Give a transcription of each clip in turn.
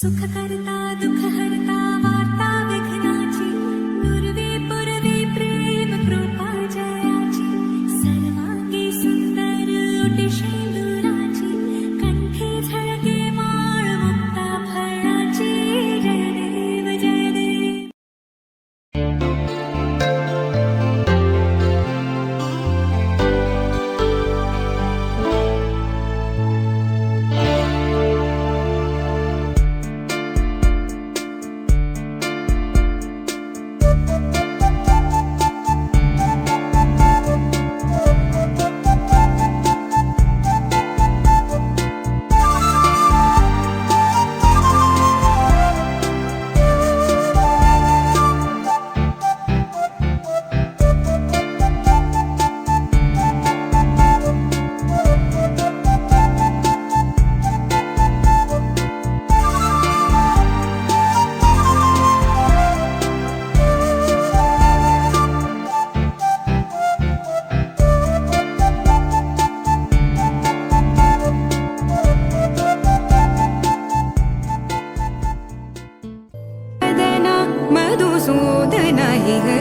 सुखकर्ता दुःखहर्ता वार्ता विघ्नाची नुरवे पुरवे प्रेम कृपा जयाची सर्वांगी सुंदर ओटी शेंदुराची कंठे झळके माळ मुक्ता फळाची जय देव जय देव.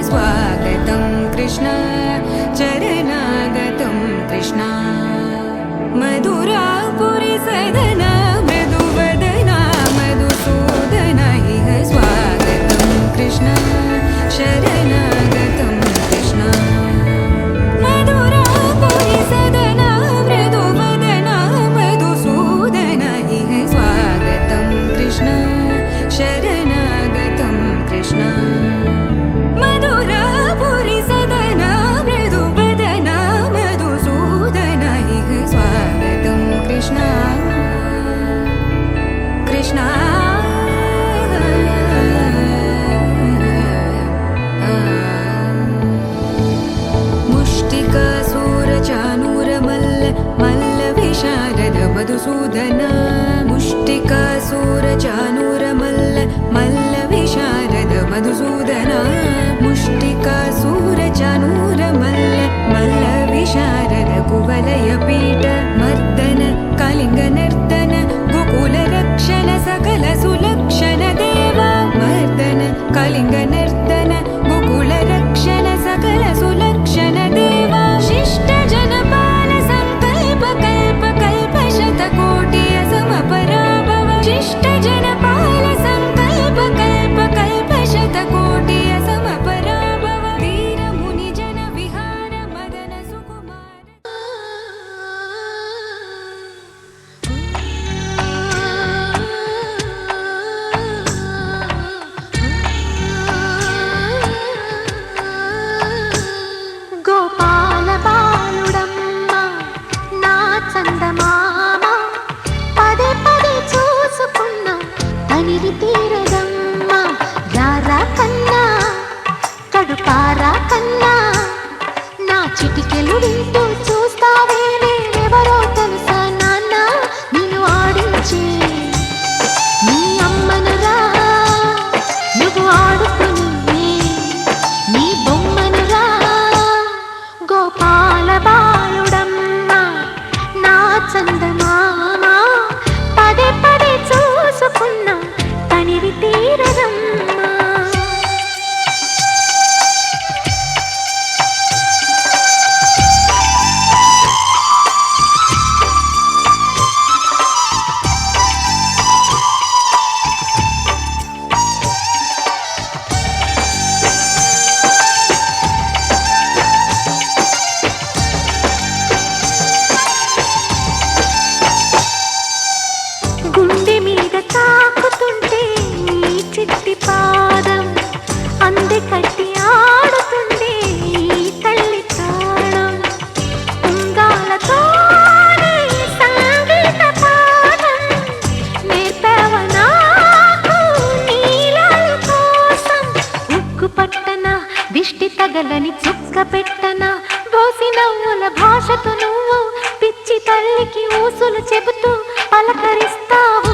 स्वागतं कृष्ण चरणागतं कृष्ण मधुरापुरी सदना मृदुवदना मधुसूदना इह स्वागतं कृष्ण शरणागतं कृष्ण मधुरापुरी सदना मृदुवदना मधुसूदना इह स्वागतं कृष्ण शरणागतं कृष्ण मधुरापुरी सदना मृदुवदना मधुसूदना इह स्वागतं कृष्ण कृष्ण मुष्टिकासूरचानूरमल्ल मल्लविशारद मधुसूदना मुष्टिकासूरचानूरमल्ल मल्लविशारद मधुसूदना मुष्टिकासूरचानूरमल्ल मल्लविशारद कुवलयपीठ मर्दन कलिङ्गनर्दन गोकुलरक्षण सकल सुलक्षण देवा मर्दन कलिङ्गनर्दन गोकुलरक्षण सकल सुलक्षण देवा शिष्ट जनपाल संकल्प कल्प कल्प शतकोटि असमपराभव शिष्ट जनपाल संकल्प कल्प कल्प शतकोटि असमपराभव वीर मुनि जन विहार मदन सुकुमार గోపాల బాలుడమ్మ నా చందమామ పదే పదే చూసుకున్న తనివి తీరదమ్మ రారా కన్నా కడుపారా కన్నా నా చిటికెలు వింటూ చూస్తావే నేనెవరో తెలుసా నాన్న నిన్ను ఆడించే నీ అమ్మనురా నువ్వు ఆడుకుని నీ బొమ్మనురా గోపాల బాలుడమ్మ నా చందమామ పదే పదే చూసుకున్న తనివి తీరదమ్మ గుండె మీద తాకుతుంటే నీ చిట్టి పాదం అంది కట్టి ఆడుతుండే ఈ తల్లి తాళం ఉంగాలతోనే సంగీత పాఠం నేర్పావ నాకు నీలాల కోసం ఉక్కు పట్టన దిష్టి తగలని చుక్క పెట్టన బోసి నవ్వుల భాషతో నువ్వు పిచ్చి తల్లికి ఊసులు చెబుతూ పలకరిస్తావు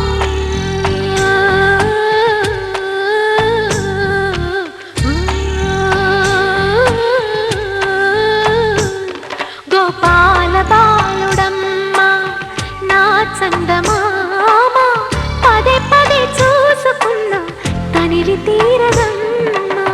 గోపాల బాలుడమ్మ నా చందమామ పదే పదే చూ తీరదమ్మా.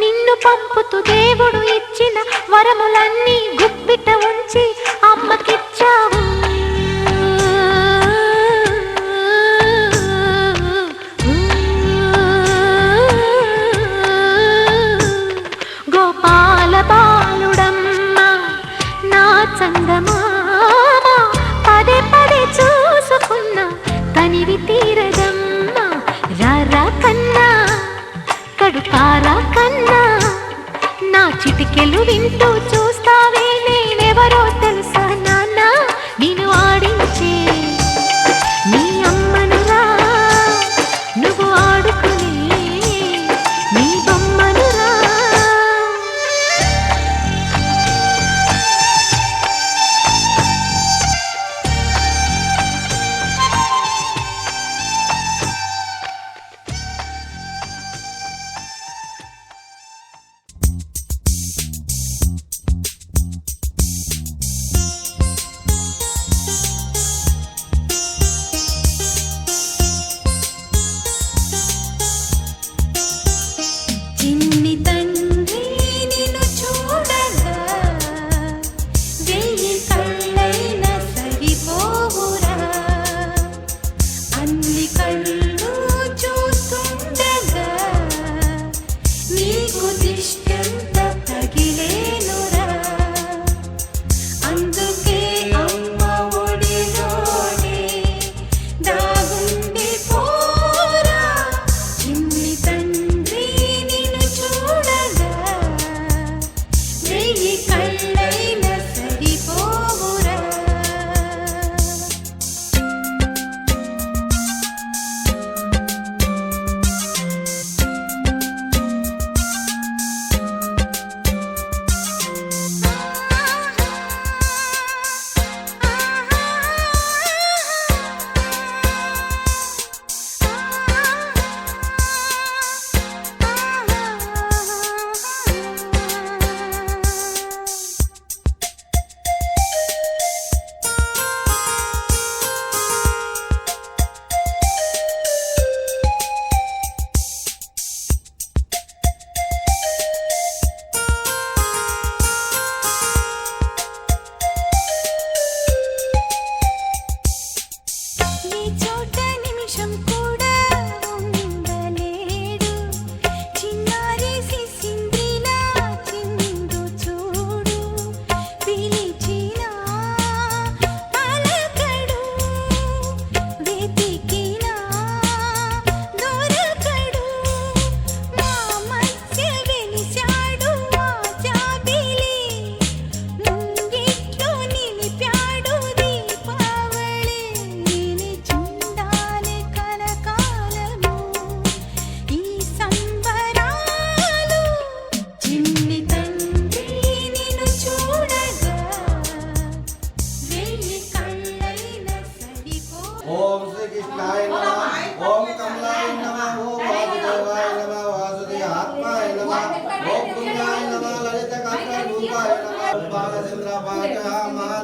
నిన్ను పంపుతూ దేవుడు ఇచ్చిన వరములన్నీ గుప్పిట ఉంచి అమ్మకిచ్చావు. గోపాల బాలుడమ్మ నా చందమామ పదే పదే చూసుకున్న తనివి తీరదమ్మ. రారా కన్నా కడుపారా కన్నా నా చిటికెలు వింటూ చూస్తావే నేనెవరో తెలుసా నాన్న నేను ఆడించే నీ అమ్మనురా నువ్వు ఆడుకునే నీ బొమ్మనురా.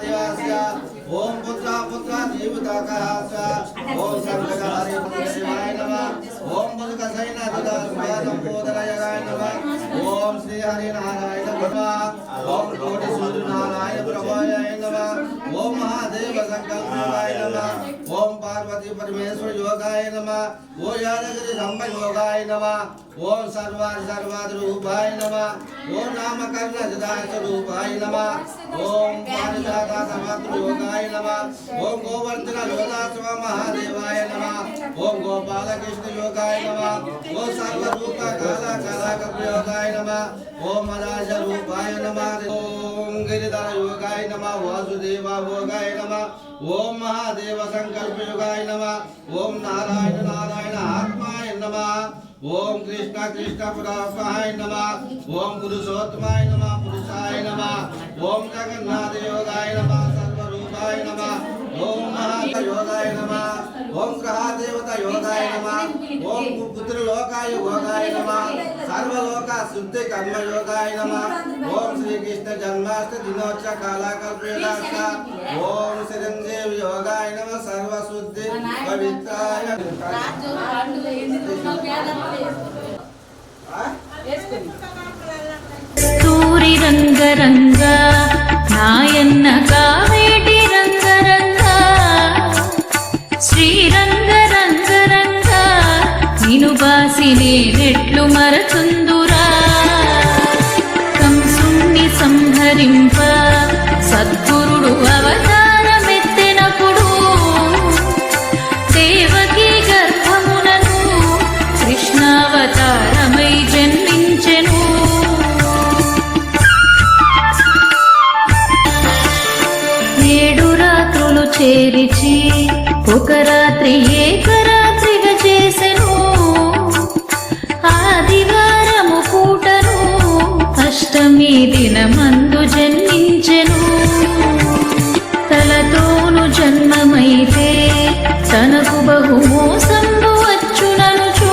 ओम पुत्रा पुत्रा जीवदाकाश ओम शंकर हरि शिवाय नमः ఓం పురుషసైన దంబోదరయాయ నమః ఓం శ్రీ హరి నారాయణ నమః ఓం కోటి సూర్య నారాయణ ప్రభాయ నమః ఓం మహాదేవ సంకల్పాయ నమః ఓం పార్వతీ పరమేశ్వర యోగాయ నమః ఓం యాదగిరి సంబ యోగాయ నమః ఓం సర్వాది రూపాయ నమః ఓం నామకర్ణ జదాయ రూపాయ నమః ఓం పారిజాత సమగ్ర యోగాయ నమః ఓం గోవర్ధన లోదాశ్వ మహాదేవాయ నమః ఓం గోపాలకృష్ణ యోగాయ నమః ఓం సర్వరూప కాల యోగాయ నమః ఓం మదాజ రూపాయ నమః ఓం గిరిధర యోగాయ నమః వాసుదేవ యోగాయ నమః ఓం మహాదేవ సంకల్ప యోగాయ నమః ఓం నారాయణ ఆత్మాయ నమః ఓం కృష్ణ పురాపాయ నమః ఓం పురుషోత్తమాయ నమః పురుషాయ నమః ఓం జగన్నాథ యోగాయ నమః సర్వరూపాయ నమః ఓం మహాత యోగాయ నమః ఓం గ్రహదేవత యోగాయ నమః ఓం పుత్రలోకాయ యోగాయ నమః సర్వలోక శుద్ధి కర్మ యోగాయ నమః ఓం శ్రీకృష్ణ జన్మాష్టమి దినోత్సవ కాలకల్పేలాక్ష ఓం చిరంజీవి యోగాయ నమః సర్వశుద్ధి పవిత్రాయ తూరి రంగ రంగ నాయన్న కావేటి రంగ రంగ శ్రీరంగ రంగ రంగ నిను బాసినే నెట్లు మరచుందురా కంసుణ్ణి సంహరింప సద్గురుడు అవతారమెత్తెనప్పుడు దేవకీ గర్భమునను కృష్ణావతారమై జన్మించెను ఏడు రాత్రులు చేరిచి ఒక రాత్రి ఏకరాత్రిగా చేసెను ఆదివారము పూటను అష్టమి దినమందు జన్మించెను తలతోను జన్మమైతే తనకు బహు మోసంబు వచ్చుననుచు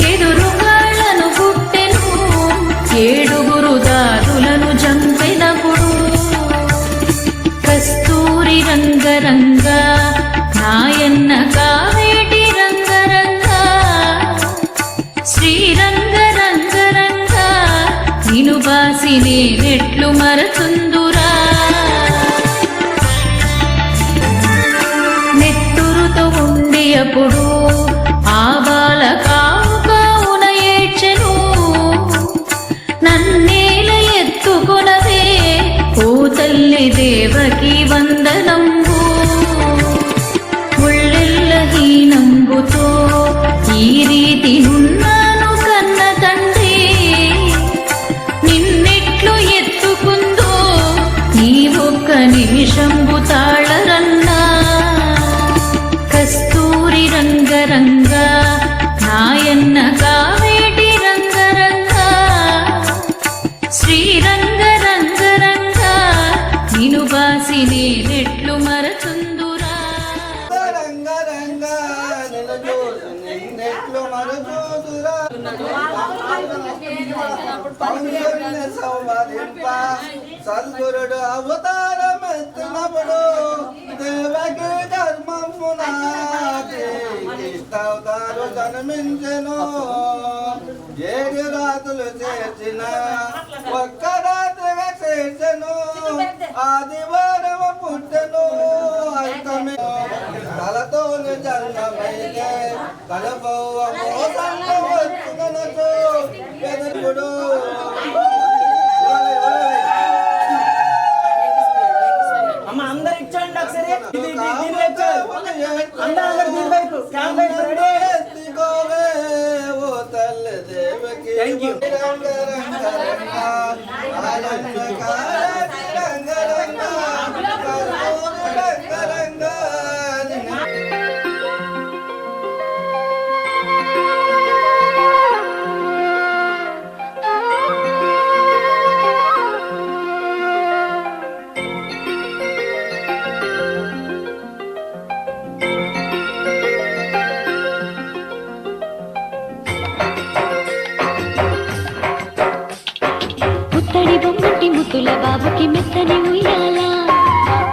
ఎదురుగాళ్లను పుట్టెను ఏడుగురు దాదులను చంపెనప్పుడు కస్తూరి రంగ రంగ నాయన్న కావేటి రంగ రంగ శ్రీరంగ రంగ రంగ నిను బాసినే నెట్లు మరచుందురా నెత్తురుతో ఉండి అప్పుడు ఆ బాల కావున ఏడ్చెను నన్నేల ఎత్తుకొనవే ఓ తల్లి దేవకి వందనంబు ముళ్ళెల్ల హీనంబుతో ఈ రీతి నున్నాను కన్న తండ్రి నిన్నెట్లు ఎత్తుకుందో నీ ఒక్క నిమిషంబు తాళరన్నా కస్తూరి రంగ రంగ నాయన్న కావేటి రంగ రంగ శ్రీరంగ రంగ రంగ నిను బాసినే నెట్లు మరచుందురా రంగ రంగ నిన్ను చూసి నిన్నెట్లు మరచూదురా సంవరింప సద్గురుడు అవతారమెత్తినప్పుడు దేవకి ధర్మమున కృష్ణావతారు జన్మించెను ఏడు రాత్రులు చేర్చిన ఒక్క రాత్రిగా చేర్చెను ఆదివారం పుట్టెను అర్థమే తలతోని జన్మమైతే కలపవ్వ మోసంగా వచ్చునచు ఎదురుడు అమ్మ అందరు ఇచ్చండి ఒకసారి అందరూ దీని వైపు క్యామ్ వైపు రెడీ ఓ తల్లి దేవకి థ్యాంక్ యూ రంగ రంగ రంగ ఆనంద రంగ రంగ రంగ రంగ పుత్తడి బొమ్మటి ముద్దుల బాబుకి మెత్తని ఉయ్యాల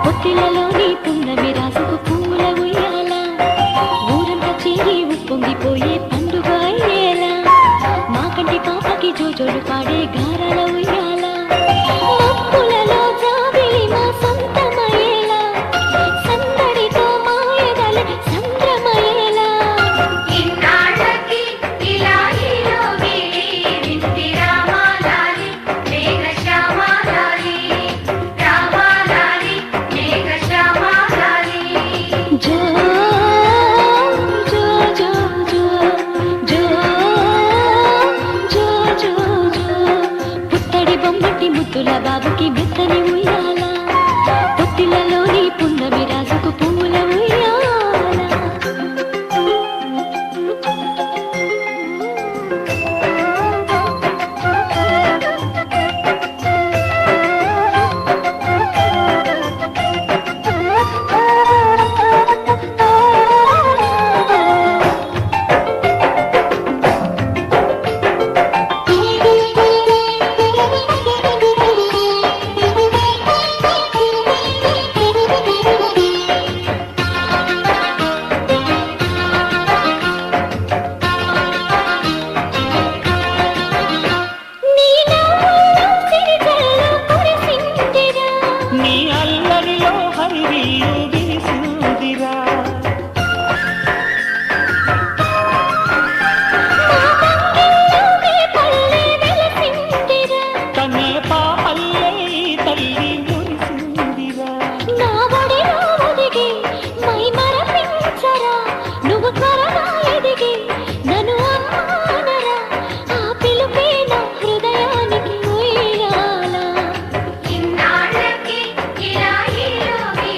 పొత్తిలలోని పున్నమి రాసుకు పూల ఉయ్యాల ఊరంతా చేరి ఉప్పు జోడు పాడే గారాల ఉయ్యాల మప్పులలో జాబిలి మా సొంతమయ్యేలా సందడితో మాయదల సంద్రమయ్యేలా ఇన్నాళ్ళకి ఇలా ఈలోగి వింటి రామాలాలి మేఘ శ్యామాలాలి రామాలాలి మేఘ శ్యామాలాలి జో జో జో జో జో జో జో జో పుత్తడి బొమ్మటి ముద్దుల బాబుకి మెత్తని ఉయ్యాల పొత్తిలలోని పున్నమి రాజుకు పువ్వుల ఉయ్యాల నీ అల్లరిలో హరివిల్లు విరిసిందిరా తనే పాపల్లే ఈ తల్లి మురిసిందిరా నా ఒడిలో ఒదిగి మై మరపించరా నువ్వు త్వరగా ఎదిగి నన్ను అమ్మానరా ఆ పిలుపే నా హృదయానికి ఉయ్యాల ఇన్నాళ్ళకి ఇలా ఈలోగి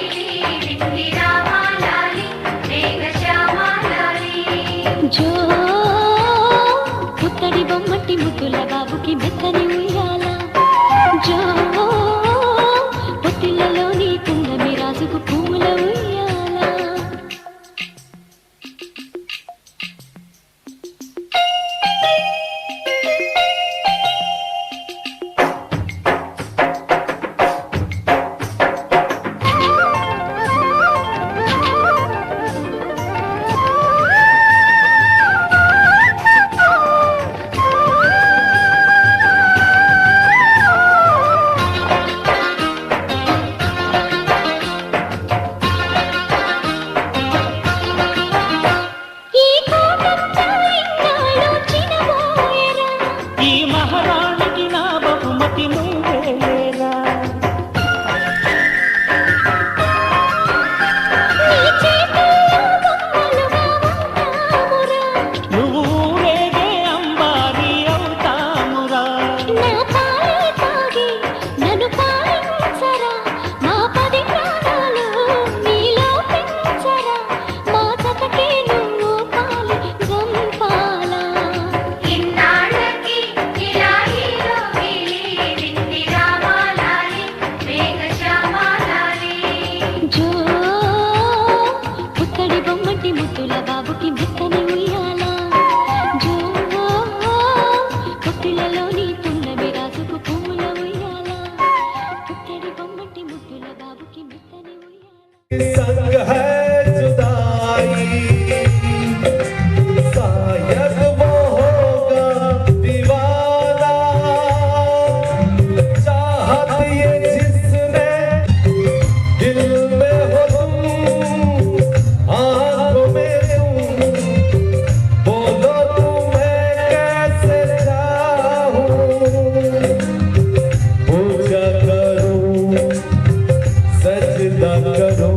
వింటి రామాలాలి మేఘ శ్యామాలాలి జో పుత్తడి బొమ్మటి ముద్దుల బాబుకి మెత్తని ఉయ్యాల జో పొత్తిళ్ళలోని పున్నమి రాజుకు పువ్వుల ఉయ్యాల ఈ కోటంతా ఇన్నాళ్ళు చినబోయెరా ఈ మహారాణికి నా బహుమతి నువ్వేరా నీ చేతుల్లో బొమ్మలుగా ఉంటామురా నువ్వు ఊరేగే అంబారి అవుతామురా నా పాలే తాగి నన్ను పాలించరా మా 10 ప్రాణాలు నీలో పెంచరా మా జతకే నువ్వు పాలి గంపాలా ఇన్నాళ్ళకి ఇలా ఈలోగి వింటి రామాలాలి మేఘ శ్యామాలాలి జో పుత్తడి బొమ్మటి ముద్దుల బాబుకి మెత్తని ఉయ్యాల జో పొత్తిళ్ళలోని పున్నమి రాజుకు పువ్వుల ఉయ్యాల పుత్తడి బొమ్మటి ముద్దుల బాబుకి మెత్తని ఉయ్యాల संग है जुदाई शायद वो होगा दीवाना चाहत ये जिसने दिल में हो तुम आंखों में तुम बोलो तुम्हें कैसे चाहूं पूजा करूं सजदा करूं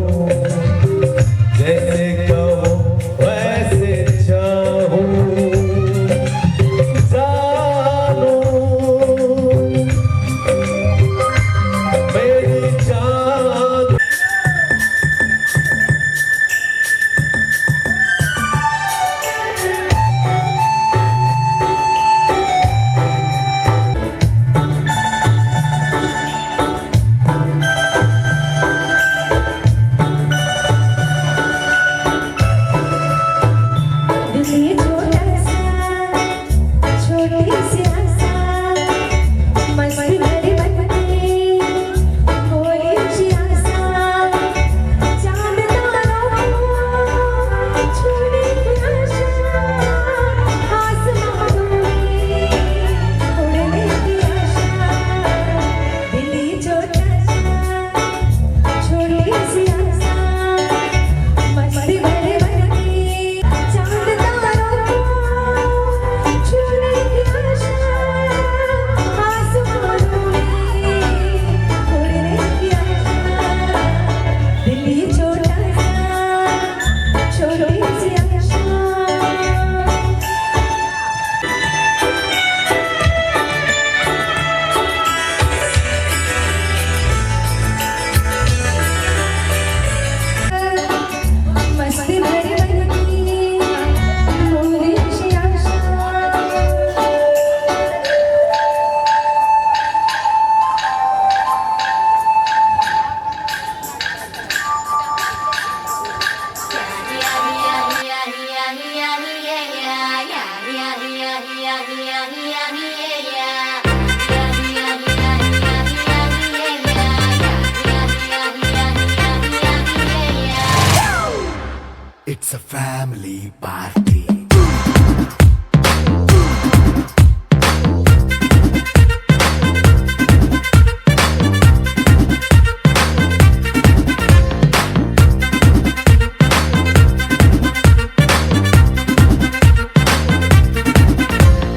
family party.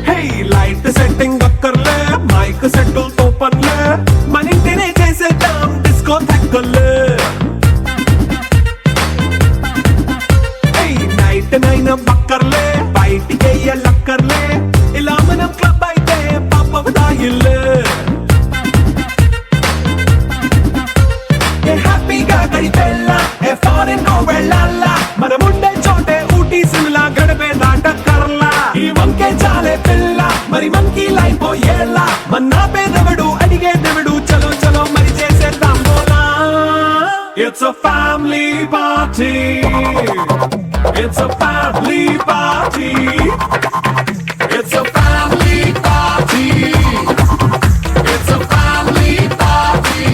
Hey, light setting అక్కర్లే మైక్ సెట్టుల్ తో పనిలే మన ఇంటినే చేసేద్దాం డిస్కో థక్కర్లే నైట్ నైన్ బక్కర్లే బయటికి ఎల్లక్కర్లే ఇలా మనం క్లబ్ అయితే పాపం దాయిల్లే హ్యాపీగా గడిపెళ్ళ ఏ ఫారెన్ కో వెళ్ళాల మనం ఉండే చోటే ఊటీ సిమ్లా గడిపే దాటక్కర్లా ఈ వంకే చాలే పిల్ల మరి మనకి లైఫ్ ఏళ్ళ మన్నా పేదవడు అడిగే దేవుడు చలో చలో మరి చేసేద్దాం బోలా it's a family party. It's a family party. It's a family party. It's a family party.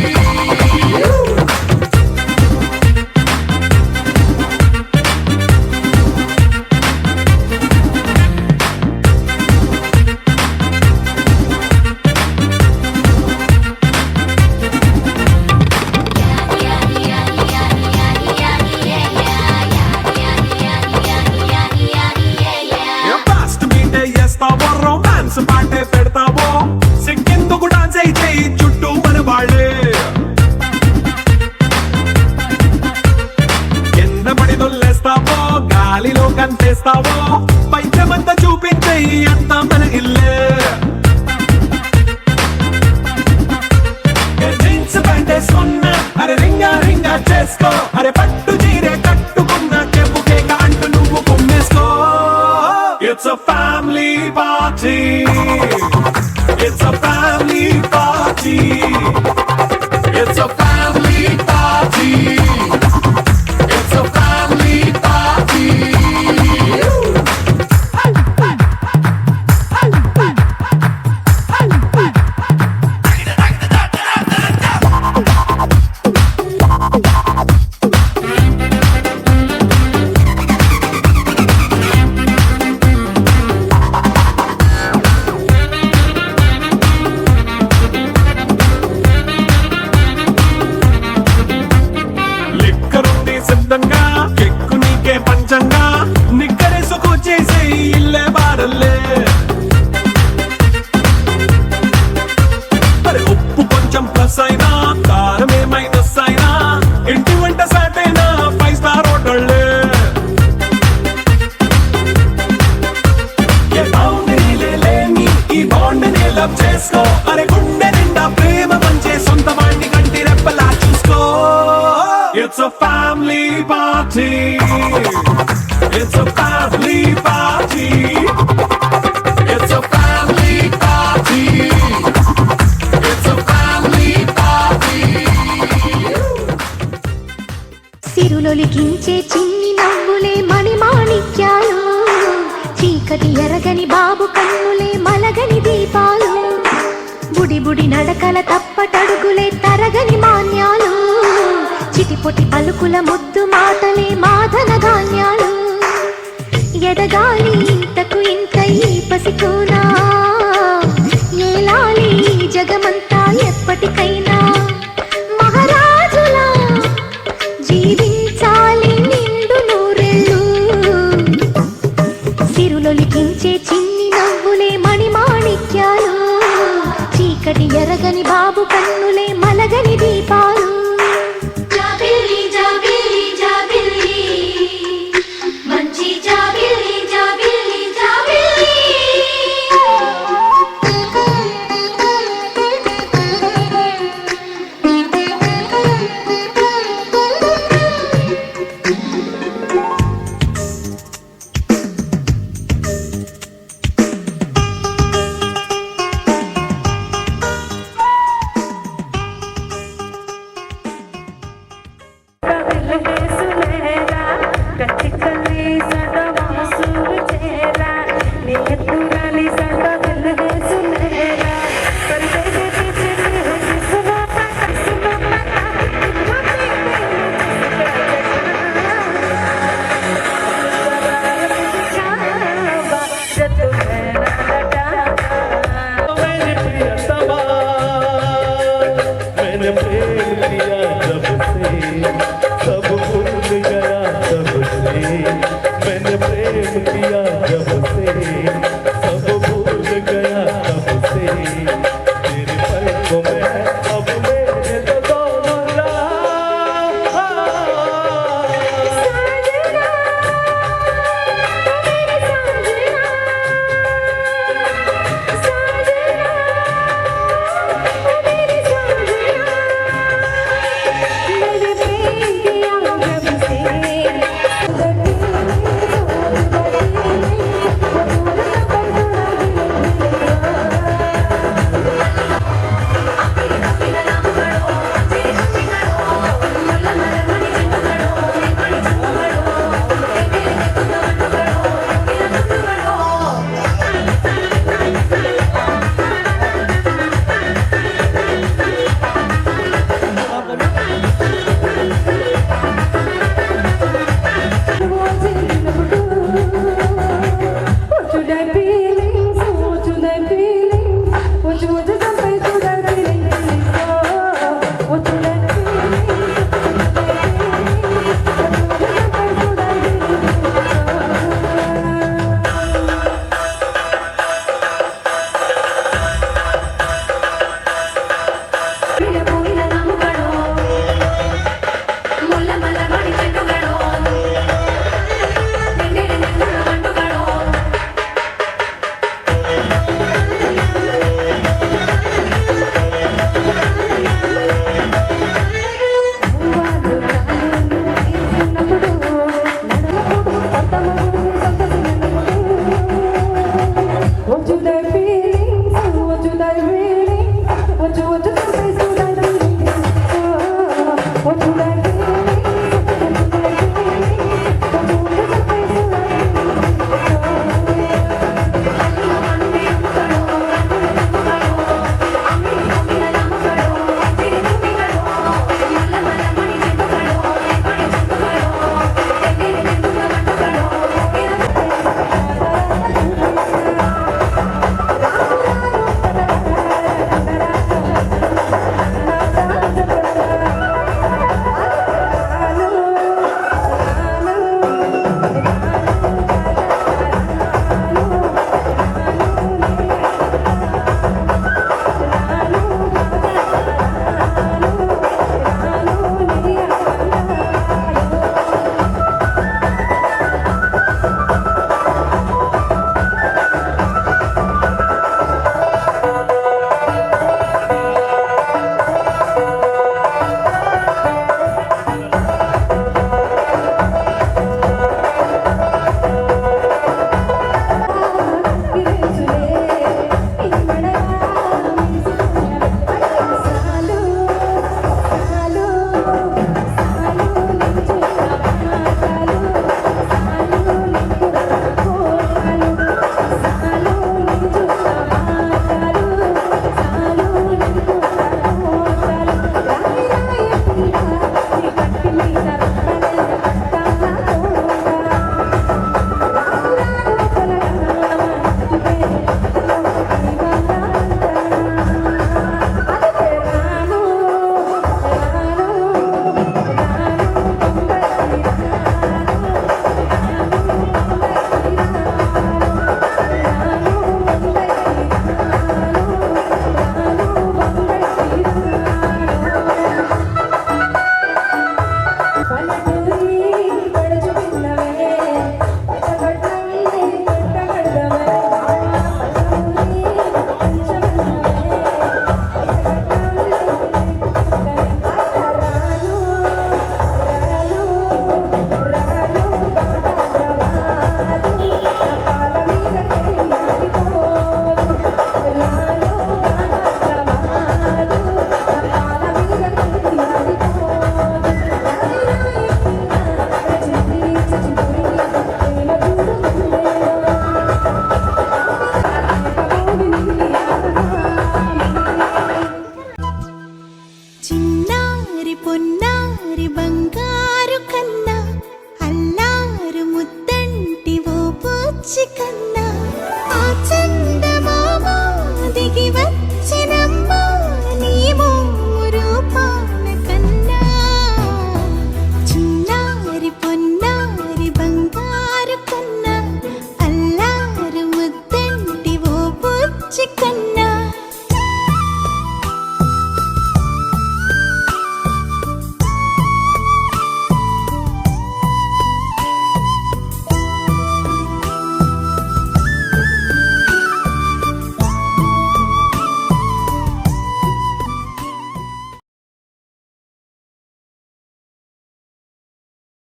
Romance పాటే పెడతావో సిక్కిందుకు డాన్స్ అయితే చుట్టూ మన వాళ్ళే కింద పడి దొల్లేస్తావో గాలిలో కంటేస్తావో పైచమంతా చూపించే అంతా మన ఇల్లే జీన్స్ ప్యాంటేసుకున్నా అరే రింగా రింగా చేసుకో అరే పట్టు చీరే కట్టుకున్న చెప్పు కేక అంటూ నువ్వు కుమ్మేసుకో. It's a family party. It's a family party. It's a family party. It's a family party. సిద్ధంగా కెక్కు నీకే పంచంగా నిక్కరేసుకు చేసే ఇల్లే బారల్లే మరి ఉప్పు కొంచెం ప్లస్ అయినా కారమే మైనస్ అయినా ఇంటి వంట సాట్ అయినా 5 స్టార్ హోటళ్ళే ఏ బౌండరీలే లేని ఈ బాండ్ ని లవ్ చేసుకో అరే గుండె నిండా ప్రేమ పంచే సొంత వాణ్ణి కంటి రెప్పలా చూసుకో. It's a family party. It's a family party. It's a family party. It's a family party. సిరులొలికించే చిన్ని నవ్వులే మణిమాణిక్యాలు చీకటి ఎరగని బాబు కన్నులే మలగని దీపాలు బుడి బుడి నడకల తప్పటడుగులే తరగని మాన్యాలు చిటిపొటి పలుకుల ముద్దు మాటలే మాధన ధాన్యాలు ఎదగాలి ఇంతకు ఇంత ఈ పసికోనా ఏలాలి జగమంతా ఎప్పటికైనా మహారాజులా జీవించాలి నిండు నూరెళ్ళు సిరులొలికించే చిన్ని నవ్వులే మణిమాణిక్యాలు చీకటి ఎరగని బాబు కన్నులే మలగని దీపాలు. జాబిల్లి జాబిల్లి జాబిల్లి మంచి జాబిల్లి జాబిల్లి జాబిల్లి కొమ్మ